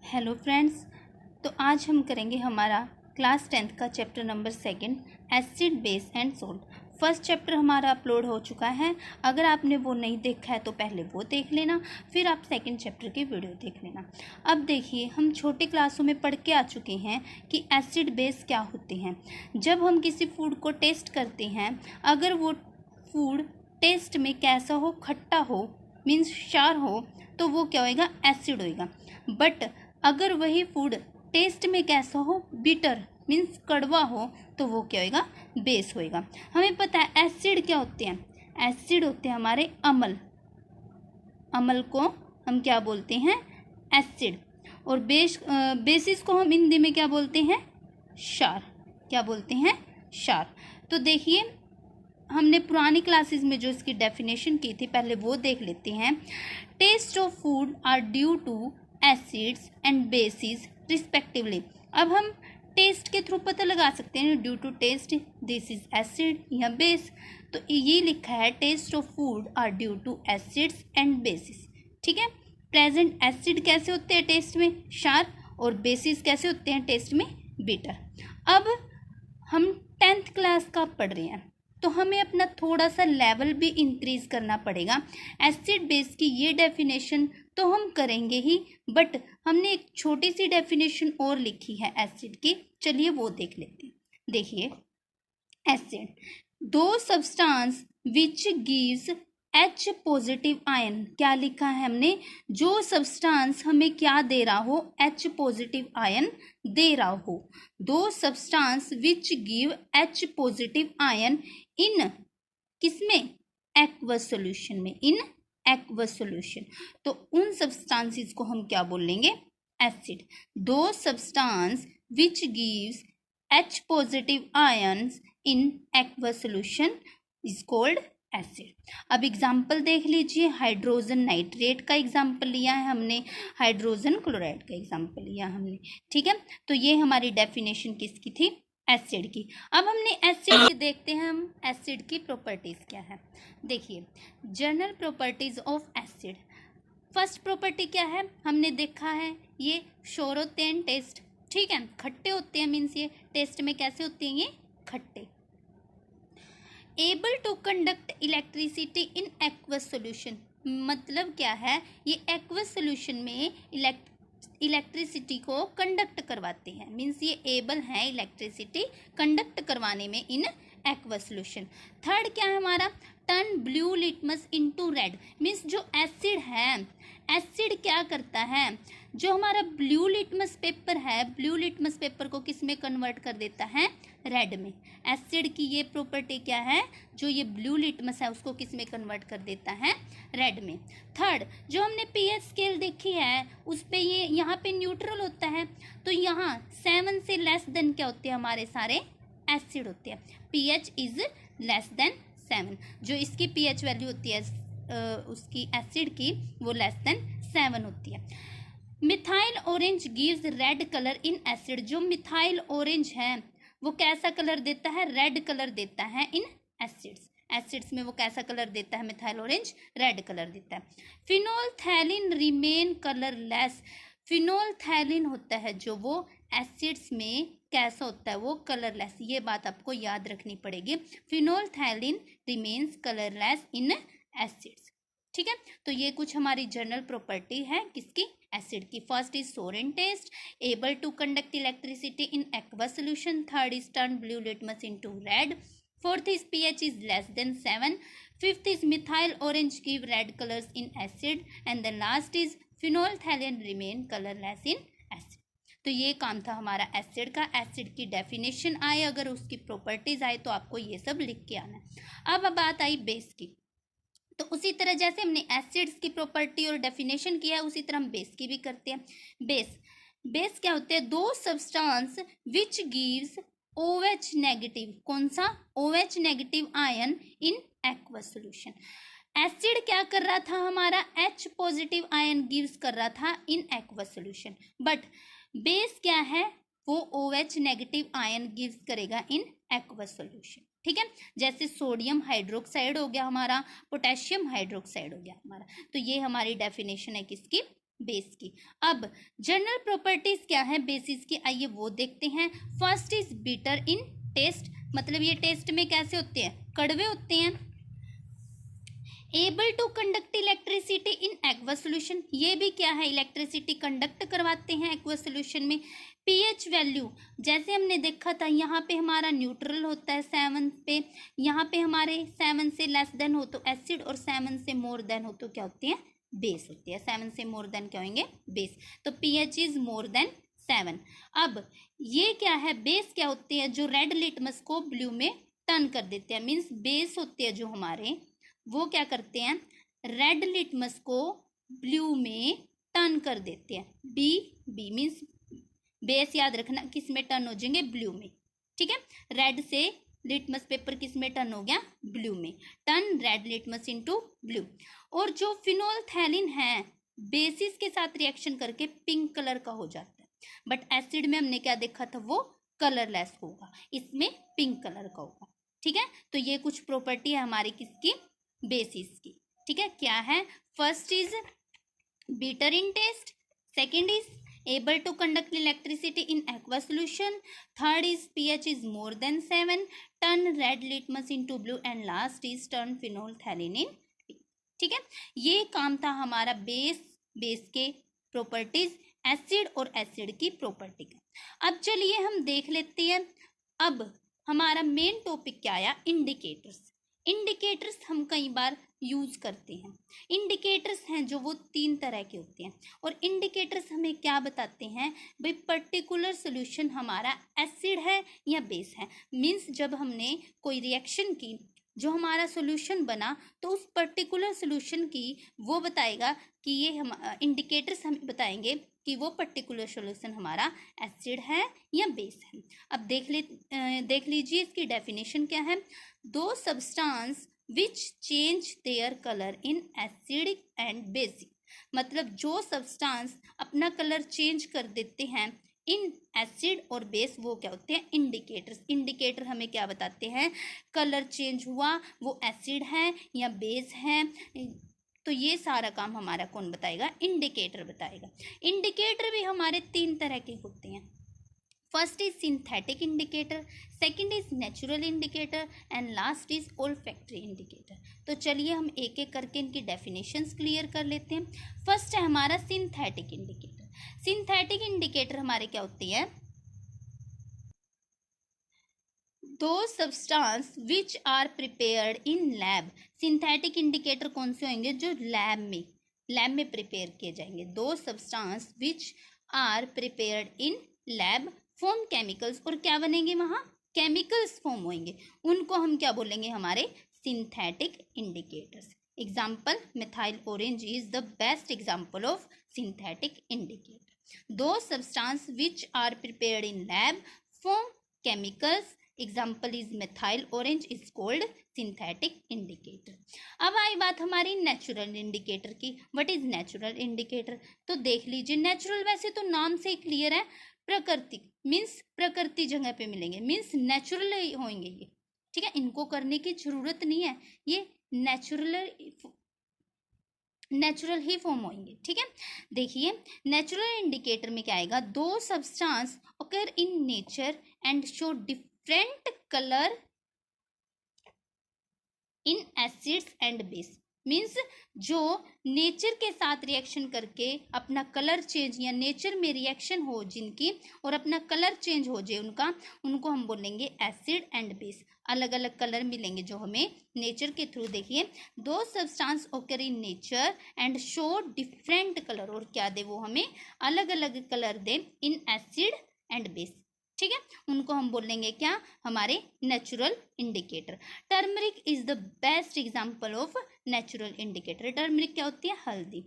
Hello friends. तो आज हम करेंगे हमारा क्लास 10th का chapter number 2 acid base and salt. First chapter हमारा अपलोड हो चुका है। अगर आपने वो नहीं देखा है तो पहले वो देख लेना, फिर आप सेकंड चैप्टर की वीडियो देख लेना। अब देखिए, हम छोटे क्लासों में पढ़ के आ चुके हैं कि एसिड बेस क्या होते हैं। जब हम किसी फूड को टेस्ट करते हैं, अगर वो फूड टेस्ट में कैसा हो, खट्टा हो मीन्स क्षार हो, तो वो क्या होएगा, एसिड होएगा। बट अगर वही फूड टेस्ट में कैसा हो, बिटर मीन्स कड़वा हो, तो वो क्या होएगा, बेस होएगा। हमें पता है एसिड क्या होते हैं। एसिड होते हैं हमारे अम्ल। अम्ल को हम क्या बोलते हैं, एसिड। और बेसिस को हम हिंदी में क्या बोलते हैं, क्षार। क्या बोलते हैं, क्षार। तो देखिए, हमने पुरानी क्लासेस में जो इसकी डेफिनेशन की थी, पहले वो देख लेते हैं। Taste of food are due to acids and bases respectively. अब हम टेस्ट के थ्रू पता लगा सकते हैं, due to taste this is acid या बेस। तो ये लिखा है taste of food are due to acids and bases. ठीक है। प्रेजेंट एसिड कैसे होते हैं टेस्ट में, क्षार, और बेसिस कैसे होते हैं टेस्ट में, बिटर। अब हम 10th क्लास का पढ़ रहे हैं, तो हमें अपना थोड़ा सा लेवल भी इंक्रीज करना पड़ेगा। एसिड बेस की ये डेफिनेशन तो हम करेंगे ही, बट हमने एक छोटी सी डेफिनेशन और लिखी है एसिड की, चलिए वो देख लेते हैं। देखिए, एसिड दो substance which gives H positive ion. क्या लिखा है हमने, जो सब्सटेंस हमें क्या दे रहा हो, H पॉजिटिव आयन दे रहा हो। दो substance which give H positive ion इन किसमें, एक्वस सॉल्यूशन में, इन एक्वस सॉल्यूशन। तो उन सब्सटेंसेस को हम क्या बोलेंगे, एसिड। दो substance which gives H positive ions in aqueous solution is called acid. अब एग्जाम्पल देख लीजिए, हाइड्रोजन नाइट्रेट का एग्जाम्पल लिया है हमने, हाइड्रोजन क्लोराइड का एग्जाम्पल लिया हमने। ठीक है। तो ये हमारी डेफिनेशन किसकी थी, एसिड की। अब हमने एसिड की देखते हैं, हम एसिड की प्रॉपर्टीज क्या है। देखिए, general properties of acid. First property क्या है, हमने देखा है ये श्योर होते हैं टेस्ट। ठीक है, खट्टे होते हैं मीन्स ये टेस्ट में कैसे होते हैं, ये खट्टे। Able to conduct electricity in aqueous solution. मतलब क्या है, ये एक्वस सोल्यूशन में इलेक्ट्रिसिटी को कंडक्ट करवाते हैं, मीन्स ये एबल हैं इलेक्ट्रिसिटी कंडक्ट करवाने में इन एक्वस सोल्यूशन। थर्ड क्या है हमारा, turn blue litmus into red. Means जो एसिड है, एसिड क्या करता है, जो हमारा ब्लू लिटमस पेपर है, ब्लू लिटमस पेपर को किस में कन्वर्ट कर देता है, रेड में। एसिड की ये प्रॉपर्टी क्या है, जो ये ब्लू लिटमस है उसको किस में कन्वर्ट कर देता है, रेड में। थर्ड, जो हमने पीएच स्केल देखी है उस पे ये यहाँ पे न्यूट्रल होता है, तो यहाँ 7 से लेस देन क्या होते हैं, हमारे सारे एसिड होते हैं। पीएच इज लेस देन 7, जो इसकी पीएच वैल्यू होती है उसकी एसिड की, वो लेस देन 7 होती है। Methyl orange gives red colour in acid. जो मिथाइल ऑरेंज है वो कैसा कलर देता है, रेड कलर देता है इन एसिड्स। एसिड्स में वो कैसा कलर देता है, मिथाइल ऑरेंज रेड कलर देता है। फिनोल्फथैलीन रिमेन कलरलेस। फिनोल्फथैलीन होता है जो वो एसिड्स में कैसा होता है, वो कलरलेस। ये बात आपको याद रखनी पड़ेगी, फिनोल्फथैलीन रिमेन्स कलरलेस इन एसिड्स। ठीक है। तो ये कुछ हमारी जनरल प्रॉपर्टी है किसकी, एसिड की। First is sour in taste, able to conduct electricity in aqueous solution. Third is turn blue litmus into red. Fourth is pH is less than 7. Fifth is methyl orange give red colors in acid. And the last is phenolphthalein remain colorless in acid. तो ये काम था हमारा acid का। Acid की definition आए, अगर उसकी प्रॉपर्टीज आए तो आपको ये सब लिख के आना है। अब बात आई बेस की, तो उसी तरह जैसे हमने एसिड्स की प्रॉपर्टी और डेफिनेशन किया है, उसी तरह हम बेस की भी करते हैं। बेस क्या होते हैं, दो substance which gives OH negative. कौन सा, OH negative ion in aqueous solution. Acid क्या कर रहा था हमारा, H पॉजिटिव आयन गिव्स कर रहा था in aqueous solution, but base क्या है, वो OH नेगेटिव आयन गिव्स करेगा इन एक्वस सॉल्यूशन। ठीक है, जैसे सोडियम हाइड्रोक्साइड हो गया हमारा, पोटेशियम हाइड्रोक्साइड हो गया हमारा। तो ये हमारी डेफिनेशन है किसकी, बेस की। अब जनरल प्रॉपर्टीज क्या है बेसिस की, आइए वो देखते हैं। First is bitter in taste, मतलब ये टेस्ट में कैसे होते हैं, कड़वे होते हैं। Able to conduct electricity in aqueous solution, ये भी क्या है, इलेक्ट्रिसिटी कंडक्ट करवाते हैं एक्वस सोल्यूशन में। पीएच वैल्यू, जैसे हमने देखा था यहाँ पे हमारा न्यूट्रल होता है 7 पे, यहाँ पे हमारे 7 से लेस देन हो तो एसिड, और 7 से मोर देन हो तो क्या होते हैं, बेस होती है। 7 से मोर देन क्या होंगे, बेस। तो पीएच इज मोर देन 7। अब ये क्या है, बेस क्या होते हैं, जो रेड लिटमस को ब्लू में टर्न कर देते हैं। मीन्स बेस होते हैं जो हमारे, वो क्या करते हैं, रेड लिटमस को ब्लू में टर्न कर देते हैं। बी मीन्स बेस, याद रखना किस में टर्न हो जाएंगे, ब्लू में। ठीक है, रेड से लिटमस पेपर किस में टर्न हो गया, ब्लू में। Turn red litmus into blue. और जो फिनोल्फथैलीन है बेसिस के साथ रिएक्शन करके पिंक कलर का हो जाता है, बट एसिड में हमने क्या देखा था, वो कलरलेस होगा, इसमें पिंक कलर का होगा। ठीक है, तो ये कुछ प्रॉपर्टी है हमारी किसकी, बेसिस की। ठीक है, क्या है, first is bitter in taste, second is able to conduct electricity in aqueous solution, third is pH is more than 7, turn red litmus into blue, and last is turn phenolphthalein in pink. ठीक है, ये काम था हमारा base के properties, acid और acid की property का। अब चलिए हम देख लेते हैं, अब हमारा मेन टॉपिक क्या आया, इंडिकेटर्स। इंडिकेटर्स हम कई बार यूज करते हैं। इंडिकेटर्स हैं जो वो 3 तरह के होते हैं, और इंडिकेटर्स हमें क्या बताते हैं भाई, पर्टिकुलर सोल्यूशन हमारा एसिड है या बेस है। मीन्स जब हमने कोई रिएक्शन की, जो हमारा सोल्यूशन बना, तो उस पर्टिकुलर सोल्यूशन की वो बताएगा कि ये हम इंडिकेटर्स हमें बताएंगे कि वो पर्टिकुलर सोल्यूशन हमारा एसिड है या बेस है। अब देख लीजिए इसकी डेफिनेशन क्या है। दो substance which change their colour in acidic and basic, मतलब जो सब्सटेंस अपना कलर चेंज कर देते हैं इन एसिड और बेस, वो क्या होते हैं, इंडिकेटर्स। इंडिकेटर हमें क्या बताते हैं, कलर चेंज हुआ, वो एसिड है या बेस है। तो ये सारा काम हमारा कौन बताएगा, इंडिकेटर बताएगा। इंडिकेटर भी हमारे 3 तरह के होते हैं। First is synthetic indicator, second is natural indicator, and last is olfactory indicator. तो चलिए हम एक एक करके इनकी डेफिनेशंस क्लियर कर लेते हैं। फर्स्ट है हमारा सिंथेटिक इंडिकेटर। सिंथेटिक इंडिकेटर हमारे क्या होती है, दो substance which are prepared in lab. Synthetic indicator कौन से होंगे, जो लैब में प्रिपेयर किए जाएंगे। दो substance which are prepared in lab form chemicals, और क्या बनेंगे, वहां केमिकल्स फॉर्म होंगे, उनको हम क्या बोलेंगे, हमारे synthetic indicators. Example, methyl orange is the best example of synthetic indicator. Those substance which are prepared in lab form chemicals, example is methyl orange is called synthetic indicator. अब आई बात हमारी नेचुरल इंडिकेटर की। What is natural indicator, तो देख लीजिए, natural वैसे तो नाम से ही क्लियर है, प्राकृतिक मीन्स प्रकृति जगह पे मिलेंगे, मीन्स नेचुरल होंगे ये। ठीक है, इनको करने की जरूरत नहीं है, ये नेचुरल ही फॉर्म होंगे। ठीक है, देखिए नेचुरल इंडिकेटर में क्या आएगा, दो substance occur in nature and show different colour in acids and base. Means जो नेचर के साथ रिएक्शन करके अपना कलर चेंज, या नेचर में रिएक्शन हो जिनकी और अपना कलर चेंज हो जाए उनका, उनको हम बोलेंगे एसिड एंड बेस। अलग अलग कलर मिलेंगे जो हमें नेचर के थ्रू। देखिए, दो सब्सटेंस ओकर in nature and show different colour, और क्या दे, वो हमें अलग अलग colour they in acid and base. ठीक है, उनको हम बोलेंगे क्या, हमारे natural indicator. Turmeric is the best example of natural indicator. Turmeric क्या होती है, हल्दी।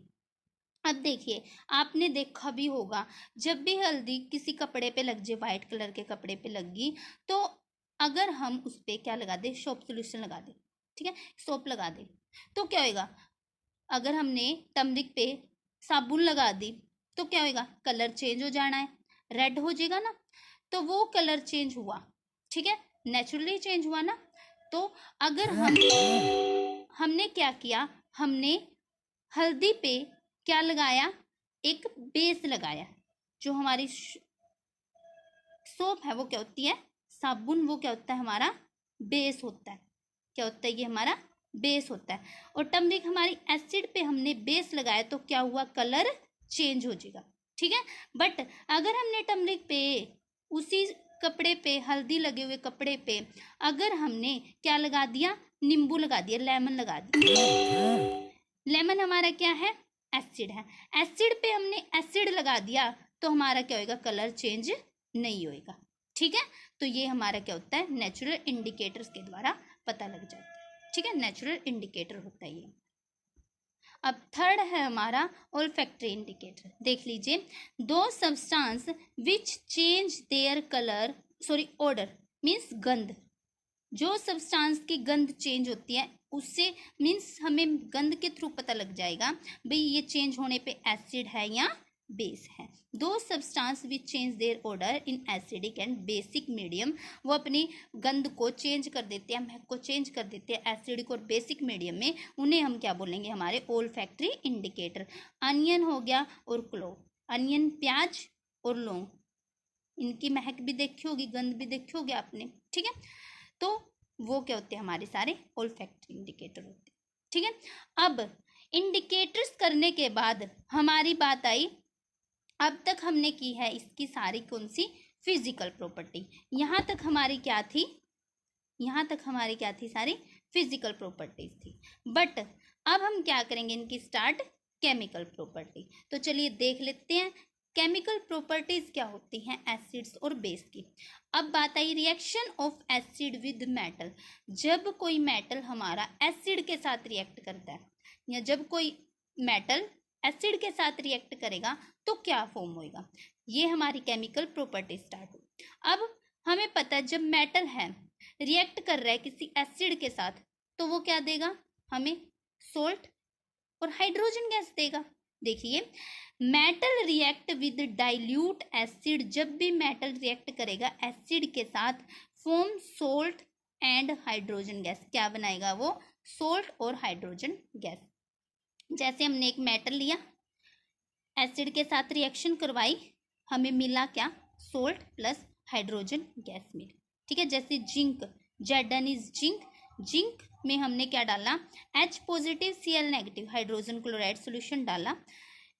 अब देखिए, आपने देखा भी होगा, जब भी हल्दी किसी कपड़े पे लग जाए, व्हाइट कलर के कपड़े पे लग गई, तो अगर हम उस पर क्या लगा दे, सोप सोल्यूशन लगा दे, ठीक है, सोप लगा दे, तो क्या होगा, अगर हमने टर्मरिक पे साबुन लगा दी तो क्या होगा, कलर चेंज हो जाना है, रेड हो जाएगा ना। तो वो कलर चेंज हुआ, ठीक है, नेचुरली चेंज हुआ ना। तो अगर हमने क्या किया, हमने हल्दी पे क्या लगाया, एक बेस लगाया, जो हमारी सोप है वो क्या होती है, साबुन, वो क्या होता है, हमारा बेस होता है। क्या होता है, ये हमारा बेस होता है। और टर्मरिक हमारी एसिड पे हमने बेस लगाया तो क्या हुआ, कलर चेंज हो जाएगा, ठीक है। बट अगर हमने टर्मरिक पे उसी कपड़े पे, हल्दी लगे हुए कपड़े पे अगर हमने क्या लगा दिया, नींबू लगा दिया, लेमन लगा दिया, लेमन हमारा क्या है, एसिड है, एसिड पे हमने एसिड लगा दिया तो हमारा क्या होएगा, कलर चेंज नहीं होएगा, ठीक है। तो ये हमारा क्या होता है, नेचुरल इंडिकेटर्स के द्वारा पता लग जाता है, ठीक है, नेचुरल इंडिकेटर होता है ये। अब थर्ड है हमारा ओल्फैक्टरी इंडिकेटर, देख लीजिए, दो substance which change their colour, sorry order means गंध, जो सब्सटेंस की गंध चेंज होती है उससे मीन्स हमें गंध के थ्रू पता लग जाएगा भाई ये चेंज होने पे एसिड है या बेस है। दो substance which change their order in acidic and basic medium, वो अपनी गंध को चेंज कर देते हैं, महक को चेंज कर देते हैं एसिडिक और बेसिक मीडियम में, उन्हें हम क्या बोलेंगे, हमारे ओल्फैक्टरी इंडिकेटर। अनियन हो गया और क्लोव, अनियन प्याज और लौंग, इनकी महक भी देखी होगी, गंध भी देखी होगी आपने, ठीक है। तो वो क्या होते हैं, हमारे सारे ओल्फैक्टरी इंडिकेटर होते हैं, ठीक है। अब इंडिकेटर्स करने के बाद हमारी बात आई, अब तक हमने की है इसकी सारी कौन सी, फिजिकल प्रॉपर्टी, यहाँ तक हमारी क्या थी, यहाँ तक हमारी क्या थी, सारी फिजिकल प्रॉपर्टीज थी। बट अब हम क्या करेंगे, इनकी स्टार्ट केमिकल प्रॉपर्टी। तो चलिए देख लेते हैं केमिकल प्रॉपर्टीज क्या होती हैं एसिड्स और बेस की। अब बात आई reaction of acid with metal, जब कोई मेटल हमारा एसिड के साथ रिएक्ट करता है, या जब कोई मेटल एसिड के साथ रिएक्ट करेगा तो क्या फॉर्म होएगा, ये हमारी केमिकल प्रॉपर्टी स्टार्ट हुई। अब हमें पता है जब मेटल है रिएक्ट कर रहा है किसी एसिड के साथ तो वो क्या देगा, हमें सोल्ट और हाइड्रोजन गैस देगा। देखिए metal react with dilute acid, जब भी मेटल रिएक्ट करेगा एसिड के साथ form salt and hydrogen gas, क्या बनाएगा वो, सोल्ट और हाइड्रोजन गैस। जैसे हमने एक मेटल लिया, एसिड के साथ रिएक्शन करवाई, हमें मिला क्या, सोल्ट प्लस हाइड्रोजन गैस मिली, ठीक है। जैसे zinc, Zn is zinc, zinc में हमने क्या डाला, H positive Cl negative hydrogen chloride solution डाला,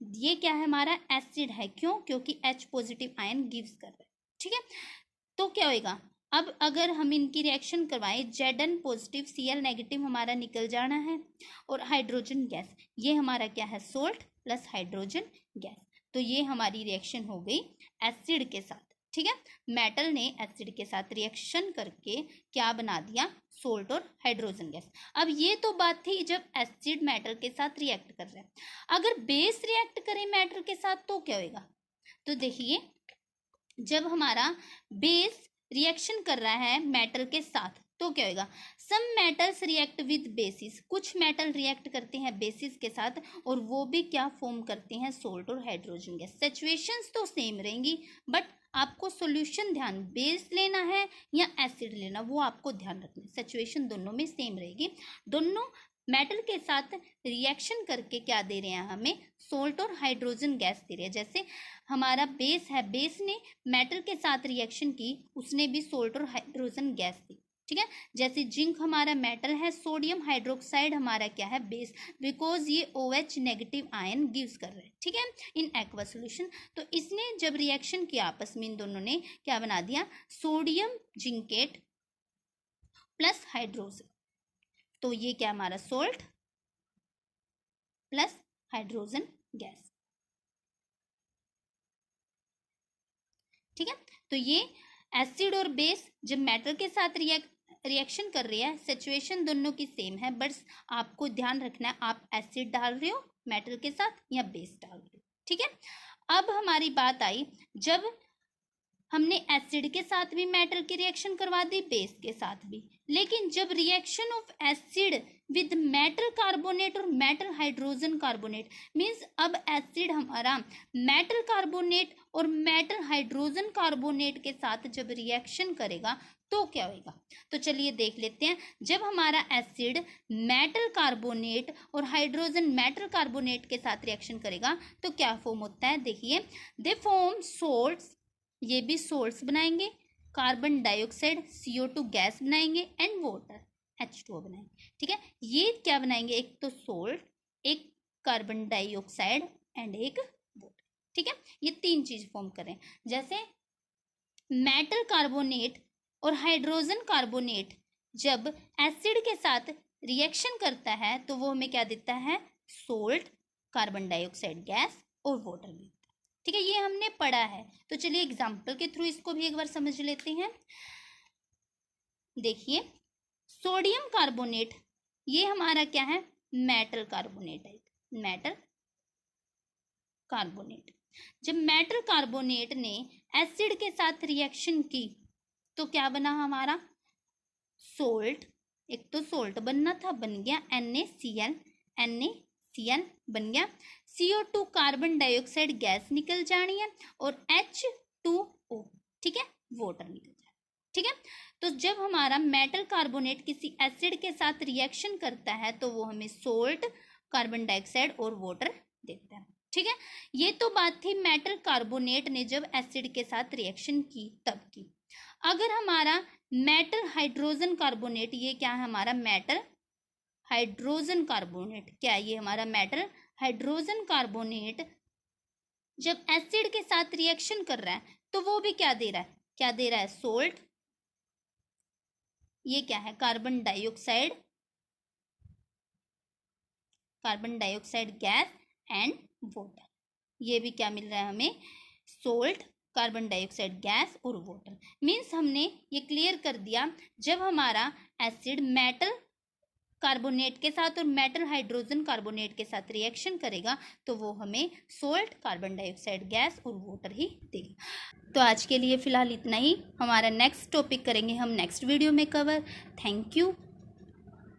ये क्या है, हमारा एसिड है, क्यों, क्योंकि H पॉजिटिव आयन गिव्स कर रहा है, ठीक है। तो क्या होएगा, अब अगर हम इनकी रिएक्शन करवाएं, Zn पॉजिटिव Cl नेगेटिव हमारा निकल जाना है, और हाइड्रोजन गैस, ये हमारा क्या है, सोल्ट प्लस हाइड्रोजन गैस। तो ये हमारी रिएक्शन हो गई एसिड के साथ, ठीक है। मेटल ने एसिड के साथ रिएक्शन करके क्या बना दिया, सोल्ट और हाइड्रोजन गैस। अब ये तो बात थी जब एसिड मेटल के साथ रिएक्ट कर रहा है, अगर बेस रिएक्ट करे मेटल के साथ तो क्या होएगा, तो देखिए जब हमारा बेस रिएक्शन कर रहा है मेटल के साथ तो क्या होगा, some metals react with bases, कुछ मेटल रिएक्ट करते हैं बेसिस के साथ और वो भी क्या फॉर्म करते हैं, सोल्ट और हाइड्रोजन गैस। सिचुएशंस तो सेम रहेंगी बट आपको सॉल्यूशन ध्यान, बेस लेना है या एसिड लेना वो आपको ध्यान रखना है, सिचुएशन दोनों में सेम रहेगी, दोनों मेटल के साथ रिएक्शन करके क्या दे रहे हैं, हमें सोल्ट और हाइड्रोजन गैस दे रहे हैं। जैसे हमारा बेस है, बेस ने मेटल के साथ रिएक्शन की, उसने भी सोल्ट और हाइड्रोजन गैस दी, ठीक है। जैसे जिंक हमारा मेटल है, सोडियम हाइड्रोक्साइड हमारा क्या है, बेस, बिकॉज ये OH नेगेटिव आयन गिव्स कर रहे हैं, ठीक है, इन एक्वा सोल्यूशन। तो इसने जब रिएक्शन किया आपस में, इन दोनों ने क्या बना दिया, सोडियम जिंकेट प्लस हाइड्रोजन, तो ये क्या हमारा सोल्ट प्लस हाइड्रोजन गैस, ठीक है। तो ये एसिड और बेस जब मेटल के साथ रिएक्शन कर रही है, सिचुएशन दोनों की सेम है, बट आपको ध्यान रखना है आप एसिड डाल रहे हो मेटल के साथ या बेस डाल रहे हो, ठीक है। अब हमारी बात आई जब हमने एसिड के साथ भी मेटल की रिएक्शन करवा दी, बेस के साथ भी। लेकिन जब reaction of acid with metal carbonate और मेटल हाइड्रोजन कार्बोनेट, मीन्स अब एसिड हमारा मेटल कार्बोनेट और मेटल हाइड्रोजन कार्बोनेट के साथ जब रिएक्शन करेगा तो क्या होगा। तो चलिए देख लेते हैं। जब हमारा एसिड मेटल कार्बोनेट और हाइड्रोजन मेटल कार्बोनेट के साथ रिएक्शन करेगा तो क्या फॉर्म होता है, देखिए, दे फॉर्म सोल्ट्स, ये भी सोल्ट्स बनाएंगे, कार्बन डाइऑक्साइड CO2 गैस बनाएंगे एंड वाटर H2O बनाएंगे। ठीक है, ये क्या बनाएंगे, एक तो सोल्ट, एक कार्बन डाइऑक्साइड एंड एक वाटर। ठीक है, ये तीन चीज फॉर्म करें। जैसे मेटल कार्बोनेट और हाइड्रोजन कार्बोनेट जब एसिड के साथ रिएक्शन करता है तो वो हमें क्या देता है, सोल्ट, कार्बन डाइऑक्साइड गैस और वाटर देता है। ठीक है, ये हमने पढ़ा है। तो चलिए एग्जाम्पल के थ्रू इसको भी एक बार समझ लेते हैं। देखिए, सोडियम कार्बोनेट, ये हमारा क्या है, मेटल कार्बोनेट है, मेटल कार्बोनेट। जब मेटल कार्बोनेट ने एसिड के साथ रिएक्शन की तो क्या बना हमारा, सोल्ट, एक तो सोल्ट बनना था, बन गया NaCl, NaCl बन गया, CO2 कार्बन डाइऑक्साइड गैस निकल जानी है और H2O, ठीक है, वाटर निकल जाए। ठीक है, तो जब हमारा मेटल कार्बोनेट किसी एसिड के साथ रिएक्शन करता है तो वो हमें सोल्ट, कार्बन डाइऑक्साइड और वाटर देता है। ठीक है, ये तो बात थी मेटल कार्बोनेट ने जब एसिड के साथ रिएक्शन की तब की। अगर हमारा मेटल हाइड्रोजन कार्बोनेट, ये क्या है हमारा मेटल हाइड्रोजन कार्बोनेट, क्या ये हमारा मेटल हाइड्रोजन कार्बोनेट जब एसिड के साथ रिएक्शन कर रहा है तो वो भी क्या दे रहा है, क्या दे रहा है, सोल्ट, ये क्या है, carbon dioxide, carbon dioxide gas and water. ये भी क्या मिल रहा है हमें, सोल्ट, कार्बन डाइऑक्साइड गैस और वाटर। मीन्स हमने ये क्लियर कर दिया, जब हमारा एसिड मेटल कार्बोनेट के साथ और मेटल हाइड्रोजन कार्बोनेट के साथ रिएक्शन करेगा तो वो हमें सोल्ट, कार्बन डाइऑक्साइड गैस और वाटर ही देगा। तो आज के लिए फ़िलहाल इतना ही। हमारा नेक्स्ट टॉपिक करेंगे हम नेक्स्ट वीडियो में कवर। Thank you.